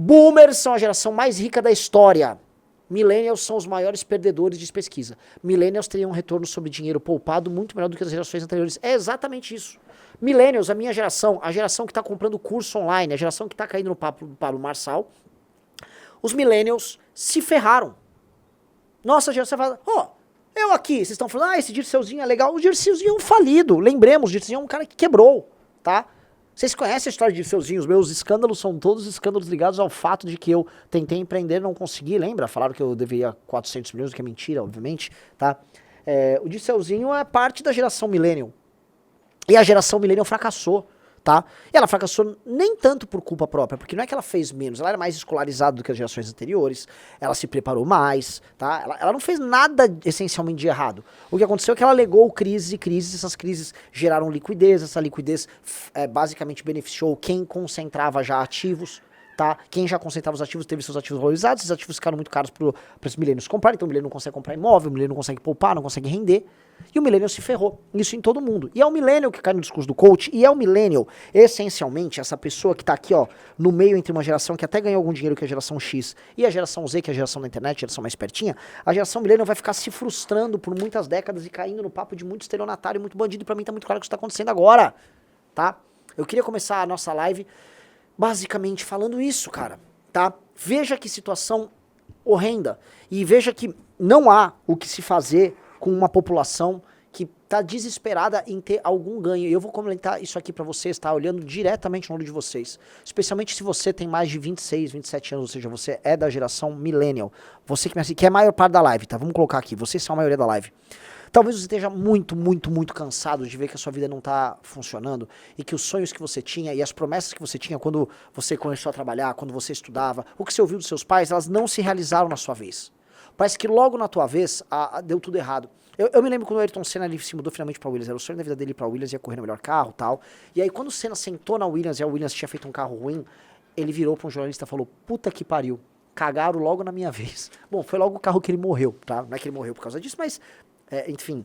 Boomers são a geração mais rica da história. Millennials são os maiores perdedores de pesquisa. Millennials teriam um retorno sobre dinheiro poupado muito melhor do que as gerações anteriores. É exatamente isso. Millennials, a minha geração, a geração que está comprando curso online, a geração que está caindo no papo do Pablo Marçal, os millennials se ferraram. Nossa geração fala, eu aqui, vocês estão falando, esse Dirceuzinho é legal. O Dirceuzinho é um falido, lembremos, o Dirceuzinho é um cara que quebrou, tá? Vocês conhecem a história de Dirceuzinho? Os meus escândalos são todos escândalos ligados ao fato de que eu tentei empreender e não consegui, lembra? Falaram que eu deveria 400 milhões, o que é mentira, obviamente, tá? O Dirceuzinho é parte da geração millennial. E a geração millennial fracassou, tá? E ela fracassou nem tanto por culpa própria, porque não é que ela fez menos, ela era mais escolarizada do que as gerações anteriores, ela se preparou mais, tá? Ela não fez nada essencialmente de errado. O que aconteceu é que ela alegou crises e crises, essas crises geraram liquidez, essa liquidez basicamente beneficiou quem concentrava já ativos, tá? Quem já concentrava os ativos teve seus ativos valorizados, esses ativos ficaram muito caros para os milênios comprarem, então o milênio não consegue comprar imóvel, o milênio não consegue poupar, não consegue render, e o millennial se ferrou. Isso em todo mundo. E é o millennial que cai no discurso do coach, e é o millennial, essencialmente, essa pessoa que tá aqui, ó, no meio entre uma geração que até ganhou algum dinheiro, que é a geração X, e a geração Z, que é a geração da internet, a geração mais pertinha, a geração millennial vai ficar se frustrando por muitas décadas e caindo no papo de muito estelionatário, muito bandido, e pra mim tá muito claro que isso tá acontecendo agora, tá? Eu queria começar a nossa live basicamente falando isso, cara, tá? Veja que situação horrenda, e veja que não há o que se fazer com uma população que tá desesperada em ter algum ganho. E eu vou comentar isso aqui pra vocês, tá? Olhando diretamente no olho de vocês. Especialmente se você tem mais de 26, 27 anos, ou seja, você é da geração millennial. Você que é a maior parte da live, tá? Vamos colocar aqui, vocês são a maioria da live. Talvez você esteja muito, muito, muito cansado de ver que a sua vida não tá funcionando e que os sonhos que você tinha e as promessas que você tinha quando você começou a trabalhar, quando você estudava, o que você ouviu dos seus pais, elas não se realizaram na sua vez. Parece que logo na tua vez deu tudo errado. Eu me lembro quando o Ayrton Senna ele se mudou finalmente pra Williams, era o sonho da vida dele ir pra Williams, ia correr no melhor carro e tal. E aí quando o Senna sentou na Williams e a Williams tinha feito um carro ruim, ele virou pra um jornalista e falou, puta que pariu, cagaram logo na minha vez. Bom, foi logo o carro que ele morreu, tá? Não é que ele morreu por causa disso, mas, enfim.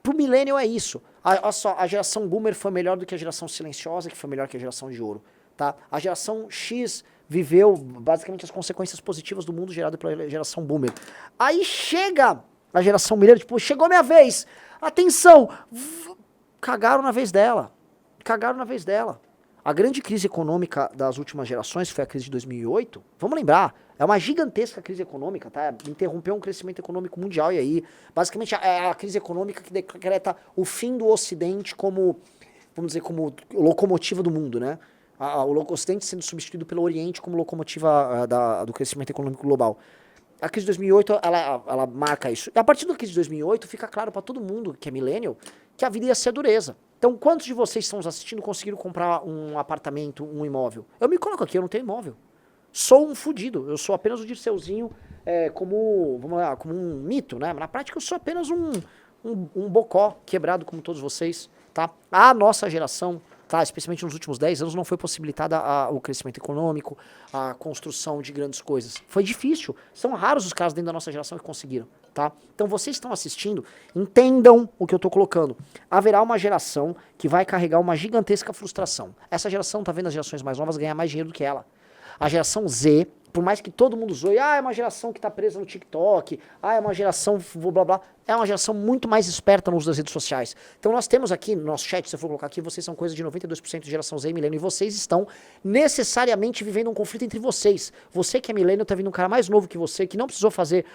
Pro millennial é isso. Olha só, a geração boomer foi melhor do que a geração silenciosa, que foi melhor que a geração de ouro, tá? A geração X viveu basicamente as consequências positivas do mundo gerado pela geração boomer. Aí chega a geração millennial, tipo, chegou minha vez, atenção, cagaram na vez dela, cagaram na vez dela. A grande crise econômica das últimas gerações, que foi a crise de 2008, vamos lembrar, é uma gigantesca crise econômica, tá? Interrompeu um crescimento econômico mundial e aí, basicamente, é a crise econômica que decreta o fim do Ocidente como, vamos dizer, como locomotiva do mundo, né? O Ocidente sendo substituído pelo Oriente como locomotiva do crescimento econômico global. A crise de 2008, ela marca isso. E a partir da crise de 2008, fica claro para todo mundo que é millennial que a vida ia ser dureza. Então, quantos de vocês estão nos assistindo conseguiram comprar um apartamento, um imóvel? Eu me coloco aqui, eu não tenho imóvel. Sou um fudido. Eu sou apenas o Dirceuzinho como um mito, né? Mas na prática eu sou apenas um bocó quebrado como todos vocês, tá? A nossa geração, tá, especialmente nos últimos 10 anos, não foi possibilitada o crescimento econômico, a construção de grandes coisas. Foi difícil. São raros os caras dentro da nossa geração que conseguiram, tá? Então vocês estão assistindo, entendam o que eu tô colocando. Haverá uma geração que vai carregar uma gigantesca frustração. Essa geração tá vendo as gerações mais novas ganhar mais dinheiro do que ela. A geração Z, por mais que todo mundo zoe, é uma geração que tá presa no TikTok, é uma geração blá blá, é uma geração muito mais esperta no uso das redes sociais. Então nós temos aqui no nosso chat, se eu for colocar aqui, vocês são coisa de 92% de geração Z e milênio, e vocês estão necessariamente vivendo um conflito entre vocês. Você que é milênio, tá vindo um cara mais novo que você, que não precisou fazer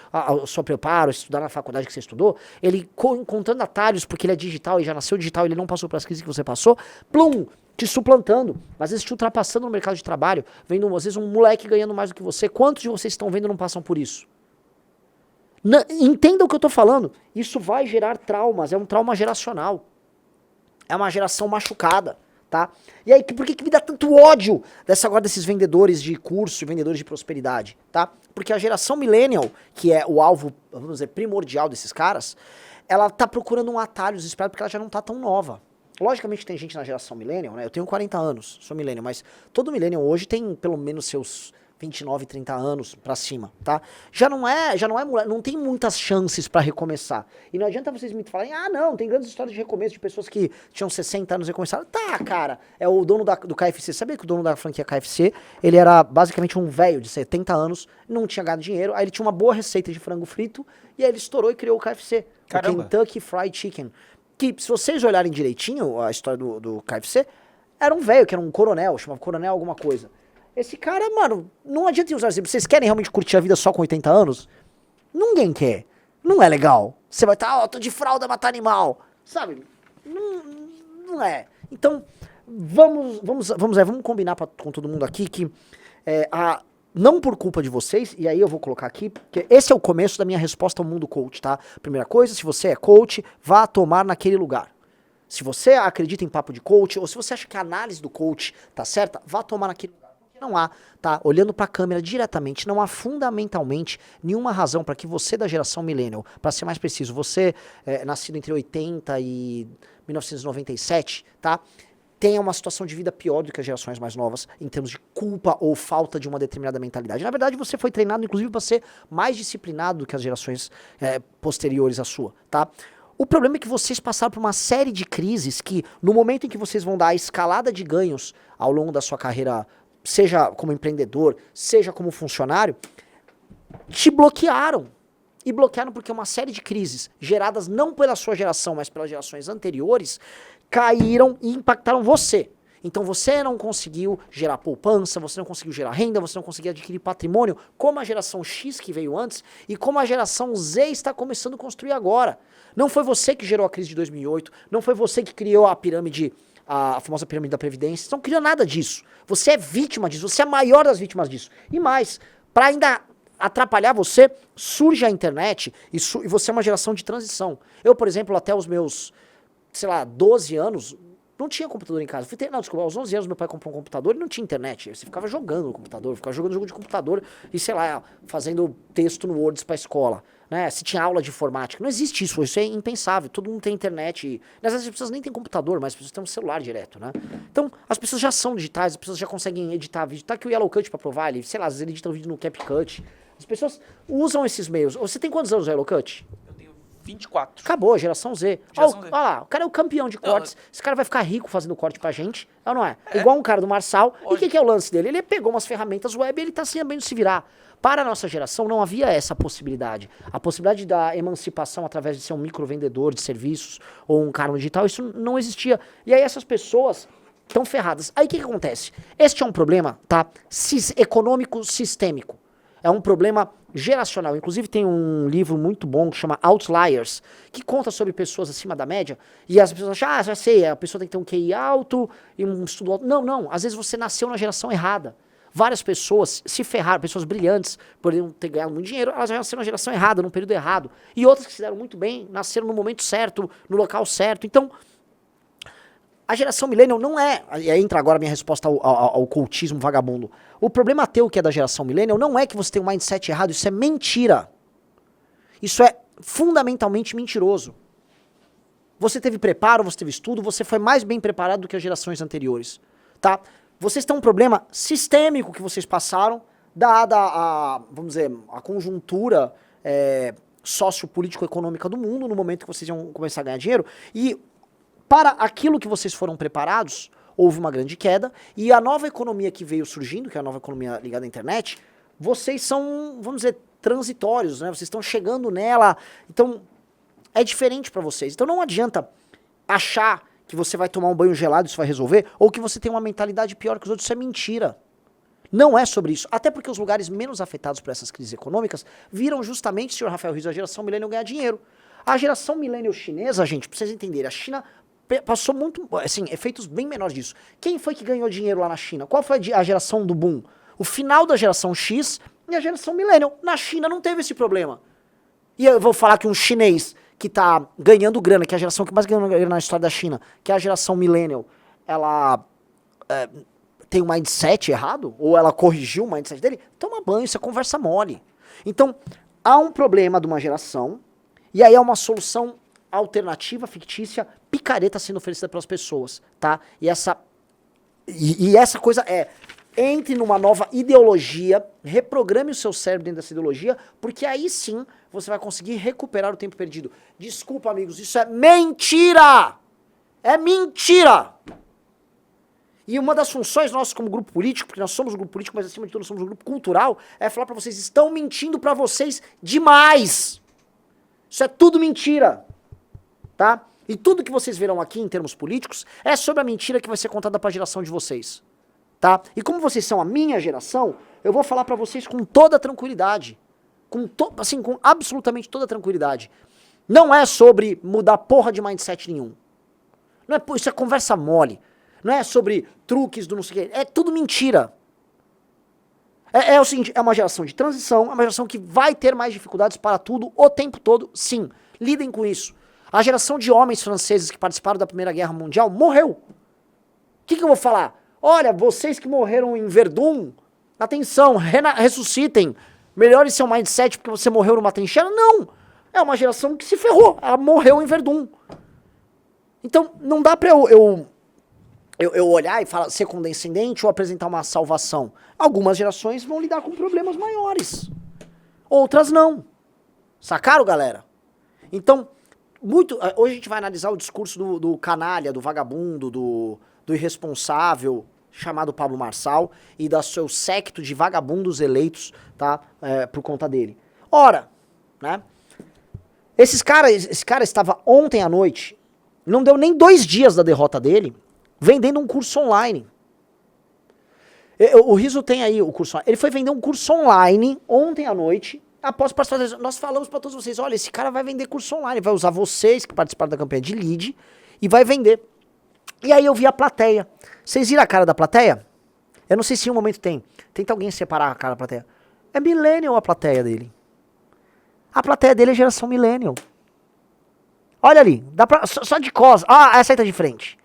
o seu preparo, estudar na faculdade que você estudou, ele contando atalhos porque ele é digital e já nasceu digital, ele não passou pelas crises que você passou, plum! Te suplantando, às vezes te ultrapassando no mercado de trabalho, vendo às vezes um moleque ganhando mais do que você. Quantos de vocês estão vendo e não passam por isso? Entenda o que eu tô falando. Isso vai gerar traumas, é um trauma geracional. É uma geração machucada, tá? E aí, por que me dá tanto ódio desses vendedores de curso, vendedores de prosperidade, tá? Porque a geração millennial, que é o alvo, vamos dizer, primordial desses caras, ela tá procurando um atalho desesperado porque ela já não tá tão nova. Logicamente tem gente na geração millennial, né? Eu tenho 40 anos, sou millennial, mas todo millennial hoje tem pelo menos seus 29, 30 anos pra cima, tá? Já não é, não tem muitas chances pra recomeçar. E não adianta vocês me falarem, ah, não, tem grandes histórias de recomeço de pessoas que tinham 60 anos e recomeçaram. Tá, cara, é o dono do KFC. Sabia que o dono da franquia KFC, ele era basicamente um velho de 70 anos, não tinha ganhado dinheiro, aí ele tinha uma boa receita de frango frito, e aí ele estourou e criou o KFC. Caramba. O Kentucky Fried Chicken. Que, se vocês olharem direitinho a história do KFC, era um velho, que era um coronel, chamava coronel alguma coisa. Esse cara, mano, não adianta usar exemplo. Vocês querem realmente curtir a vida só com 80 anos? Ninguém quer. Não é legal. Você vai estar, ó, tô de fralda, matar animal. Sabe? Não é. Então, vamos combinar com todo mundo aqui que não por culpa de vocês, e aí eu vou colocar aqui, porque esse é o começo da minha resposta ao mundo coach, tá? Primeira coisa, se você é coach, vá tomar naquele lugar. Se você acredita em papo de coach, ou se você acha que a análise do coach tá certa, vá tomar naquele lugar. Não há, tá? Olhando pra câmera diretamente, não há fundamentalmente nenhuma razão para que você da geração millennial, para ser mais preciso, você nascido entre 80 e 1997, tá? Tenha uma situação de vida pior do que as gerações mais novas, em termos de culpa ou falta de uma determinada mentalidade. Na verdade, você foi treinado, inclusive, para ser mais disciplinado do que as gerações posteriores à sua, tá? O problema é que vocês passaram por uma série de crises que, no momento em que vocês vão dar a escalada de ganhos ao longo da sua carreira, seja como empreendedor, seja como funcionário, te bloquearam. E bloquearam porque uma série de crises, geradas não pela sua geração, mas pelas gerações anteriores, caíram e impactaram você. Então você não conseguiu gerar poupança, você não conseguiu gerar renda, você não conseguiu adquirir patrimônio, como a geração X que veio antes e como a geração Z está começando a construir agora. Não foi você que gerou a crise de 2008, não foi você que criou a pirâmide, a famosa pirâmide da Previdência, você não criou nada disso. Você é vítima disso, você é a maior das vítimas disso. E mais, para ainda atrapalhar você, surge a internet e você é uma geração de transição. Eu, por exemplo, até os meus, 12 anos, não tinha computador em casa. Aos 11 anos meu pai comprou um computador e não tinha internet. Você ficava jogando no computador, ficava jogando jogo de computador e, fazendo texto no Word pra escola. Né? Se tinha aula de informática. Não existe isso é impensável. Todo mundo tem internet. Às vezes as pessoas nem têm computador, mas as pessoas têm um celular direto, né? Então, as pessoas já são digitais, as pessoas já conseguem editar vídeo. Tá aqui o Yellow Cut pra provar, às vezes ele edita o vídeo no CapCut. As pessoas usam esses meios. Você tem quantos anos, Yellow Cut? 24. Acabou, geração Z. Olha lá, o cara é o campeão de cortes. Não, Esse cara vai ficar rico fazendo corte pra gente. Não é? Igual um cara do Marçal. E o que é o lance dele? Ele pegou umas ferramentas web e ele tá sabendo se virar. Para a nossa geração não havia essa possibilidade. A possibilidade da emancipação através de ser um microvendedor de serviços ou um cara no digital, isso não existia. E aí essas pessoas estão ferradas. Aí o que acontece? Este é um problema, tá? Econômico sistêmico. É um problema geracional. Inclusive tem um livro muito bom que chama Outliers, que conta sobre pessoas acima da média, e as pessoas acham, já sei, a pessoa tem que ter um QI alto e um estudo alto. Não. Às vezes você nasceu na geração errada. Várias pessoas se ferraram, pessoas brilhantes, poderiam ter ganhado muito dinheiro, elas já nasceram na geração errada, num período errado. E outras que se deram muito bem, nasceram no momento certo, no local certo. Então, a geração millennial não é, e aí entra agora a minha resposta ao cultismo vagabundo. O problema teu que é da geração millennial não é que você tem um mindset errado, isso é mentira. Isso é fundamentalmente mentiroso. Você teve preparo, você teve estudo, você foi mais bem preparado do que as gerações anteriores, tá? Vocês têm um problema sistêmico que vocês passaram, dada vamos dizer, a conjuntura sociopolítico-econômica do mundo, no momento que vocês iam começar a ganhar dinheiro, e para aquilo que vocês foram preparados, houve uma grande queda, e a nova economia que veio surgindo, que é a nova economia ligada à internet, vocês são, vamos dizer, transitórios, né? Vocês estão chegando nela, então é diferente para vocês. Então não adianta achar que você vai tomar um banho gelado e isso vai resolver, ou que você tem uma mentalidade pior que os outros, isso é mentira. Não é sobre isso. Até porque os lugares menos afetados por essas crises econômicas viram justamente, senhor Rafael Rios, a geração millennial ganhar dinheiro. A geração millennial chinesa, gente, pra vocês entenderem, a China passou muito, assim, efeitos bem menores disso. Quem foi que ganhou dinheiro lá na China? Qual foi a geração do boom? O final da geração X e a geração millennial. Na China não teve esse problema. E eu vou falar que um chinês que tá ganhando grana, que é a geração que mais ganhou grana na história da China, que é a geração millennial, ela tem um mindset errado? Ou ela corrigiu o mindset dele? Toma banho, isso é conversa mole. Então, há um problema de uma geração, e aí é uma solução alternativa, fictícia, picareta sendo oferecida pelas pessoas, tá? E essa coisa entre numa nova ideologia, reprograme o seu cérebro dentro dessa ideologia, porque aí sim você vai conseguir recuperar o tempo perdido. Desculpa, amigos, isso é mentira! É mentira! E uma das funções nossas como grupo político, porque nós somos um grupo político, mas acima de tudo nós somos um grupo cultural, é falar pra vocês, estão mentindo pra vocês demais! Isso é tudo mentira, tá? E tudo que vocês verão aqui em termos políticos é sobre a mentira que vai ser contada pra geração de vocês, tá? E como vocês são a minha geração, eu vou falar pra vocês com toda tranquilidade, com absolutamente toda tranquilidade. Não é sobre mudar porra de mindset nenhum. Não é, isso é conversa mole. Não é sobre truques do não sei o quê. É tudo mentira. É o seguinte, é uma geração de transição, é uma geração que vai ter mais dificuldades para tudo o tempo todo, sim. Lidem com isso. A geração de homens franceses que participaram da Primeira Guerra Mundial morreu. O que eu vou falar? Olha, vocês que morreram em Verdun, atenção, ressuscitem, melhore seu mindset porque você morreu numa trincheira. Não! É uma geração que se ferrou, ela morreu em Verdun. Então, não dá pra eu olhar e falar, ser condescendente ou apresentar uma salvação. Algumas gerações vão lidar com problemas maiores. Outras não. Sacaram, galera? Então, hoje a gente vai analisar o discurso do canalha, do vagabundo, do irresponsável, chamado Pablo Marçal, e da seu séquito de vagabundos eleitos, tá? Por conta dele. Ora, né? Esse cara estava ontem à noite, não deu nem 2 dias da derrota dele, vendendo um curso online. O Riso tem aí o curso online. Ele foi vender um curso online ontem à noite, após participar. Nós falamos pra todos vocês, olha, esse cara vai vender curso online, vai usar vocês que participaram da campanha de lead e vai vender. E aí eu vi a plateia. Vocês viram a cara da plateia? Eu não sei se em um momento tem. Tenta alguém separar a cara da plateia. É millennial a plateia dele. A plateia dele é geração millennial. Olha ali, dá pra, só de cos. Ah, essa aí tá de frente.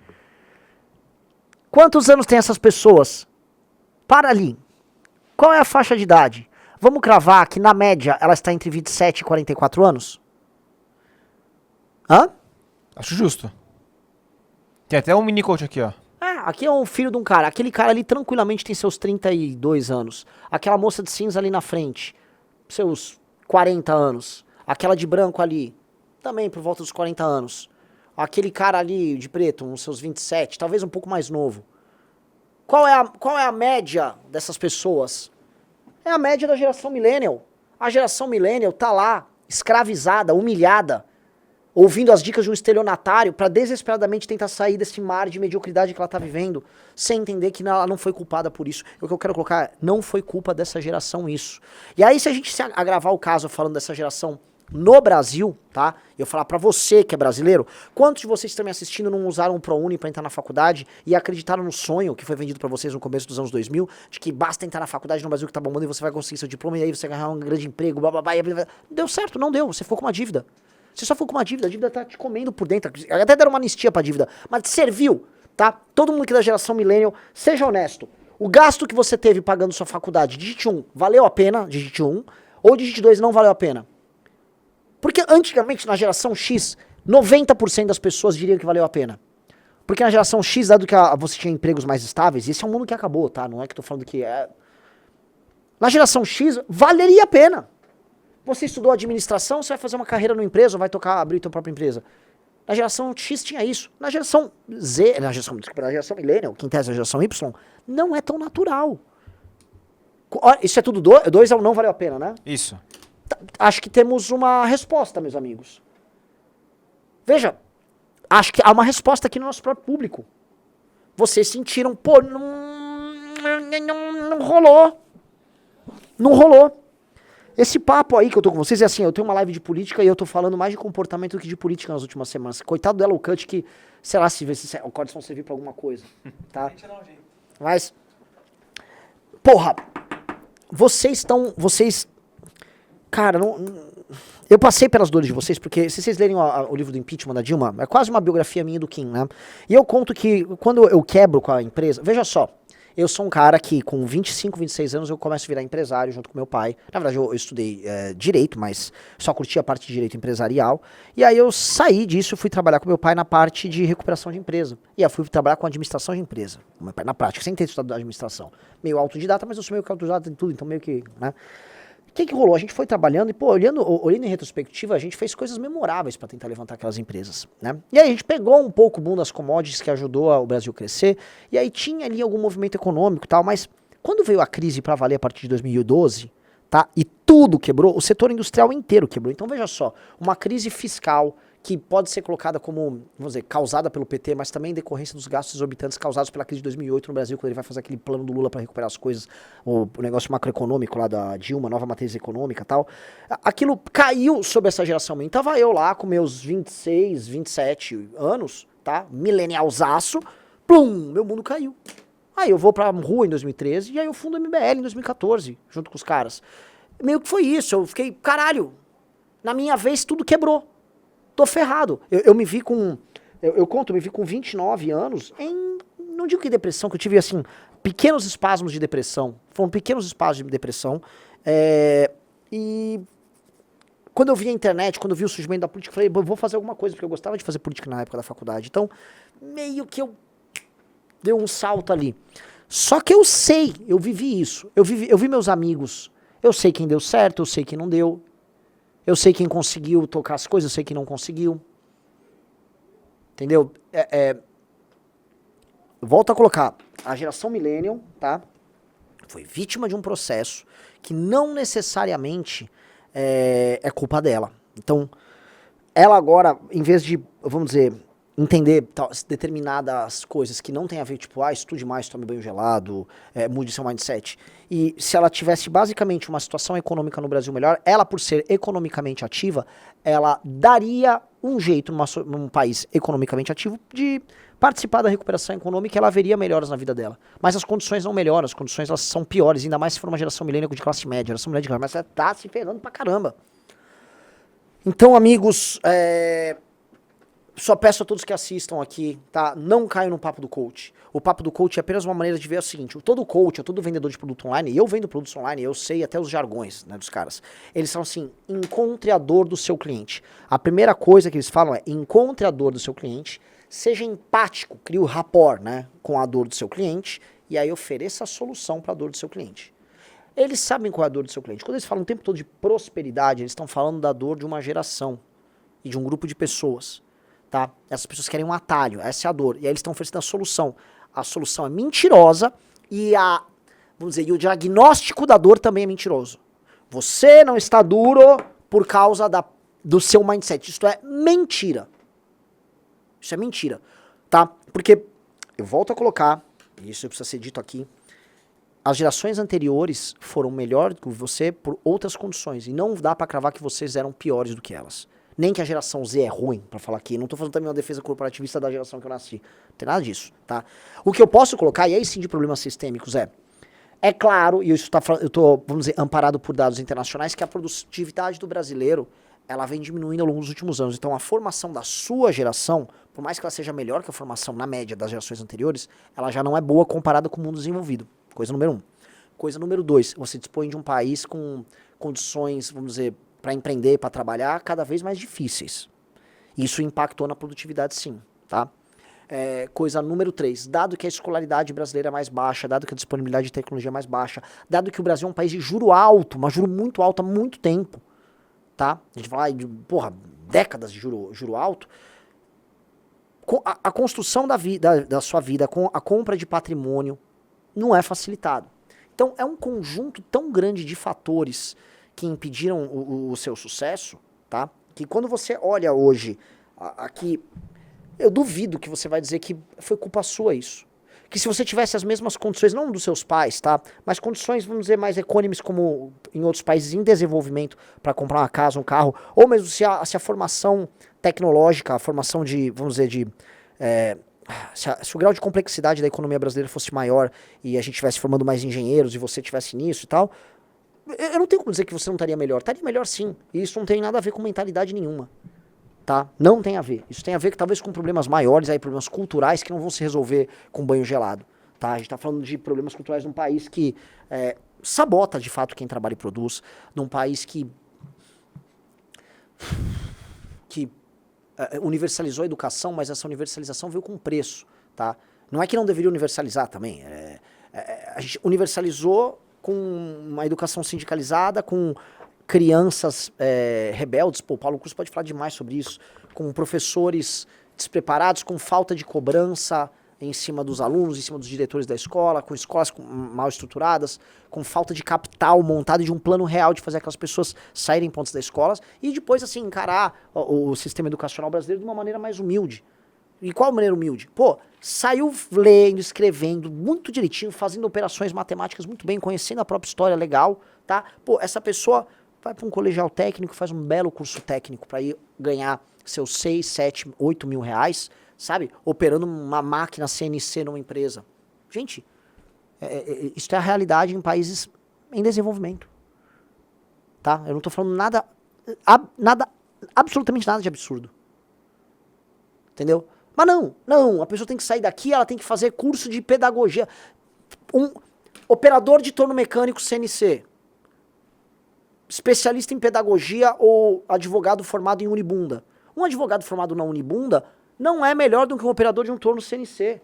Quantos anos tem essas pessoas? Para ali. Qual é a faixa de idade? Vamos cravar que na média ela está entre 27 e 44 anos? Hã? Acho justo. Tem até um mini coach aqui, ó. Aqui é um filho de um cara. Aquele cara ali tranquilamente tem seus 32 anos. Aquela moça de cinza ali na frente, seus 40 anos. Aquela de branco ali, também por volta dos 40 anos. Aquele cara ali de preto, uns seus 27, talvez um pouco mais novo. Qual é a média dessas pessoas? É a média da geração millennial. A geração millennial tá lá, escravizada, humilhada, ouvindo as dicas de um estelionatário pra desesperadamente tentar sair desse mar de mediocridade que ela tá vivendo, sem entender que ela não foi culpada por isso. O que eu quero colocar é, não foi culpa dessa geração isso. E aí se a gente agravar o caso falando dessa geração no Brasil, tá? Eu falar pra você que é brasileiro, quantos de vocês que estão me assistindo não usaram o ProUni pra entrar na faculdade e acreditaram no sonho que foi vendido pra vocês no começo dos anos 2000, de que basta entrar na faculdade no Brasil que tá bombando e você vai conseguir seu diploma e aí você vai ganhar um grande emprego, blá blá blá, deu certo? Não deu, você ficou com uma dívida. Você só ficou com uma dívida, a dívida tá te comendo por dentro, até deram uma anistia pra dívida, mas serviu, tá? Todo mundo aqui da geração millennial, seja honesto, o gasto que você teve pagando sua faculdade, digite 1, valeu a pena, digite 1, ou digite 2, não valeu a pena. Porque antigamente, na geração X, 90% das pessoas diriam que valeu a pena. Porque na geração X, dado que você tinha empregos mais estáveis, e esse é um mundo que acabou, tá? Não é que eu tô falando que é... Na geração X, valeria a pena. Você estudou administração, você vai fazer uma carreira numa empresa, ou vai abrir tua própria empresa. Na geração X tinha isso. Na geração Z, na geração millennial, que em tese é a geração Y, não é tão natural. Isso é tudo 2 é o não valeu a pena, né? Isso. Acho que temos uma resposta, meus amigos. Veja, acho que há uma resposta aqui no nosso próprio público. Vocês sentiram, pô, não rolou. Não rolou. Esse papo aí que eu tô com vocês é assim, eu tenho uma live de política e eu tô falando mais de comportamento do que de política nas últimas semanas. Coitado do Elo Cut que, sei lá, se o cortes vão servir pra alguma coisa, tá? Mas, porra, cara, eu passei pelas dores de vocês, porque se vocês lerem o livro do impeachment da Dilma, é quase uma biografia minha e do Kim, né? E eu conto que quando eu quebro com a empresa, veja só, Eu sou um cara que com 25, 26 anos eu começo a virar empresário junto com meu pai. Na verdade eu estudei direito, mas só curti a parte de direito empresarial. E aí eu saí disso e fui trabalhar com meu pai na parte de recuperação de empresa. E aí fui trabalhar com administração de empresa. Meu pai, na prática, sem ter estudado administração. Meio autodidata, mas eu sou meio que autodidata em tudo, então meio que, né? O que rolou? A gente foi trabalhando e, pô, olhando em retrospectiva, a gente fez coisas memoráveis para tentar levantar aquelas empresas, né? E aí a gente pegou um pouco o boom das commodities que ajudou o Brasil a crescer, e aí tinha ali algum movimento econômico e tal, mas quando veio a crise para valer a partir de 2012, tá? E tudo quebrou, o setor industrial inteiro quebrou. Então veja só, uma crise fiscal que pode ser colocada como, vamos dizer, causada pelo PT, mas também em decorrência dos gastos exorbitantes causados pela crise de 2008 no Brasil, quando ele vai fazer aquele plano do Lula para recuperar as coisas, o negócio macroeconômico lá da Dilma, nova matriz econômica e tal. Aquilo caiu sobre essa geração minha. Tava eu lá com meus 26, 27 anos, tá? Milenialzaço, plum, meu mundo caiu. Aí eu vou pra rua em 2013 e aí eu fundo o MBL em 2014, junto com os caras. Meio que foi isso, eu fiquei, caralho, na minha vez tudo quebrou. Tô ferrado. Eu me vi com... Eu me vi com 29 anos em... Não digo que depressão, que eu tive, assim, pequenos espasmos de depressão. Foram pequenos espasmos de depressão. E... Quando eu vi a internet, quando eu vi o surgimento da política, eu falei, vou fazer alguma coisa, porque eu gostava de fazer política na época da faculdade. Então, meio que eu... Deu um salto ali. Só que eu sei, eu vivi isso. Eu vi meus amigos. Eu sei quem deu certo, eu sei quem não deu. Eu sei quem conseguiu tocar as coisas, eu sei quem não conseguiu. Entendeu? Volto a colocar. A geração millennial, tá? Foi vítima de um processo que não necessariamente é culpa dela. Então, ela agora, em vez de, vamos dizer, entender determinadas coisas que não tem a ver, tipo, estude mais, tome banho gelado, mude seu mindset. E se ela tivesse basicamente uma situação econômica no Brasil melhor, ela, por ser economicamente ativa, ela daria um jeito num país economicamente ativo de participar da recuperação econômica e ela veria melhoras na vida dela. Mas as condições não melhoram, as condições elas são piores, ainda mais se for uma geração milênio de classe média, geração milênio de classe média, mas ela tá se ferrando pra caramba. Então, amigos, só peço a todos que assistam aqui, tá? Não caiam no papo do coach. O papo do coach é apenas uma maneira de ver o seguinte, todo coach, todo vendedor de produto online, e eu vendo produtos online, eu sei até os jargões, né, dos caras. Eles são assim, encontre a dor do seu cliente. A primeira coisa que eles falam é, encontre a dor do seu cliente, seja empático, crie o rapport, né, com a dor do seu cliente, e aí ofereça a solução para a dor do seu cliente. Eles sabem qual é a dor do seu cliente. Quando eles falam o tempo todo de prosperidade, eles estão falando da dor de uma geração e de um grupo de pessoas. Tá? Essas pessoas querem um atalho, essa é a dor. E aí eles estão oferecendo a solução. A solução é mentirosa e vamos dizer, e o diagnóstico da dor também é mentiroso. Você não está duro por causa do seu mindset. Isso é mentira. Isso é mentira, tá? Porque, eu volto a colocar, e isso precisa ser dito aqui, as gerações anteriores foram melhor do que você por outras condições. E não dá pra cravar que vocês eram piores do que elas. Nem que a geração Z é ruim, pra falar aqui. Não tô fazendo também uma defesa corporativista da geração que eu nasci. Não tem nada disso, tá? O que eu posso colocar, e aí sim de problemas sistêmicos, é claro, e isso eu tô, vamos dizer, amparado por dados internacionais, que a produtividade do brasileiro, ela vem diminuindo ao longo dos últimos anos. Então a formação da sua geração, por mais que ela seja melhor que a formação na média das gerações anteriores, ela já não é boa comparada com o mundo desenvolvido. Coisa número 1. Coisa número 2, você dispõe de um país com condições, vamos dizer, para empreender, para trabalhar, cada vez mais difíceis. Isso impactou na produtividade, sim, tá? Coisa número 3, dado que a escolaridade brasileira é mais baixa, dado que a disponibilidade de tecnologia é mais baixa, dado que o Brasil é um país de juro alto, mas juro muito alto há muito tempo, tá? A gente fala de, décadas de juro alto, a construção da sua vida, com a compra de patrimônio, não é facilitado. Então, é um conjunto tão grande de fatores que impediram o seu sucesso, tá? Que quando você olha hoje aqui, eu duvido que você vai dizer que foi culpa sua isso. Que se você tivesse as mesmas condições, não dos seus pais, tá? Mas condições, vamos dizer, mais econômicas como em outros países em desenvolvimento para comprar uma casa, um carro, ou mesmo se a formação tecnológica, a formação de, vamos dizer, se o grau de complexidade da economia brasileira fosse maior e a gente estivesse formando mais engenheiros e você estivesse nisso e tal, eu não tenho como dizer que você não estaria melhor. Estaria melhor sim. E isso não tem nada a ver com mentalidade nenhuma. Tá? Não tem a ver. Isso tem a ver talvez com problemas maiores, aí, problemas culturais que não vão se resolver com banho gelado. tá? A gente tá falando de problemas culturais num país que sabota, de fato, quem trabalha e produz, num país que universalizou a educação, mas essa universalização veio com um preço, tá? Não é que não deveria universalizar também, a gente universalizou com uma educação sindicalizada, com crianças rebeldes, pô, o Paulo Cruz pode falar demais sobre isso, com professores despreparados, com falta de cobrança em cima dos alunos, em cima dos diretores da escola, com escolas mal estruturadas, com falta de capital montado de um plano real de fazer aquelas pessoas saírem pontos das escolas e depois, assim, encarar o sistema educacional brasileiro de uma maneira mais humilde. E qual maneira humilde? Pô, saiu lendo, escrevendo, muito direitinho, fazendo operações matemáticas muito bem, conhecendo a própria história legal, tá? Pô, essa pessoa vai para um colegial técnico, faz um belo curso técnico para ir ganhar seus 6, 7, 8 mil reais, sabe? Operando uma máquina CNC numa empresa. Gente, isso é a realidade em países em desenvolvimento. Tá? Eu não tô falando nada, absolutamente nada de absurdo. Entendeu? Mas não, a pessoa tem que sair daqui, ela tem que fazer curso de pedagogia. Um operador de torno mecânico CNC, especialista em pedagogia ou advogado formado em Unibunda. Um advogado formado na Unibunda não é melhor do que um operador de um torno CNC.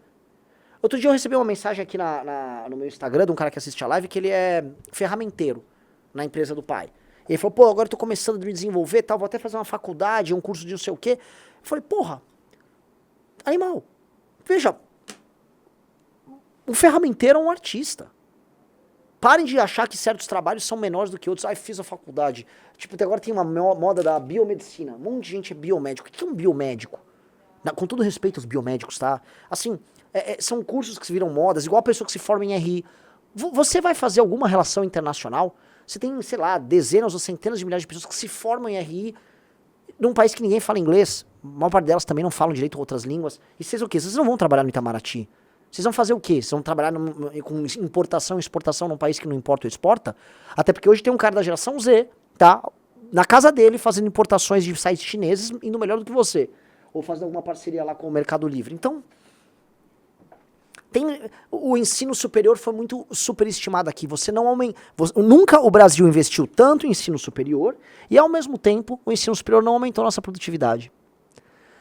Outro dia eu recebi uma mensagem aqui no meu Instagram de um cara que assiste a live que ele é ferramenteiro na empresa do pai. E ele falou, pô, agora eu tô começando a me desenvolver e tal, vou até fazer uma faculdade, um curso de não sei o quê. Eu falei, porra, animal, veja, o ferramenteiro é um artista. Parem de achar que certos trabalhos são menores do que outros. Ah, fiz a faculdade. Tipo, até agora tem uma moda da biomedicina. Um monte de gente é biomédico. O que é um biomédico? Com todo respeito aos biomédicos, tá? Assim, são cursos que se viram modas, igual a pessoa que se forma em RI. Você vai fazer alguma relação internacional? Você tem, sei lá, dezenas ou centenas de milhares de pessoas que se formam em RI num país que ninguém fala inglês. A maior parte delas também não falam direito outras línguas. E vocês o quê? Vocês não vão trabalhar no Itamaraty. Vocês vão fazer o quê? Vocês vão trabalhar com importação e exportação num país que não importa ou exporta? Até porque hoje tem um cara da geração Z, tá? Na casa dele, fazendo importações de sites chineses, indo melhor do que você. Ou fazendo alguma parceria lá com o Mercado Livre. Então, o ensino superior foi muito superestimado aqui. Nunca o Brasil investiu tanto em ensino superior e, ao mesmo tempo, o ensino superior não aumentou nossa produtividade.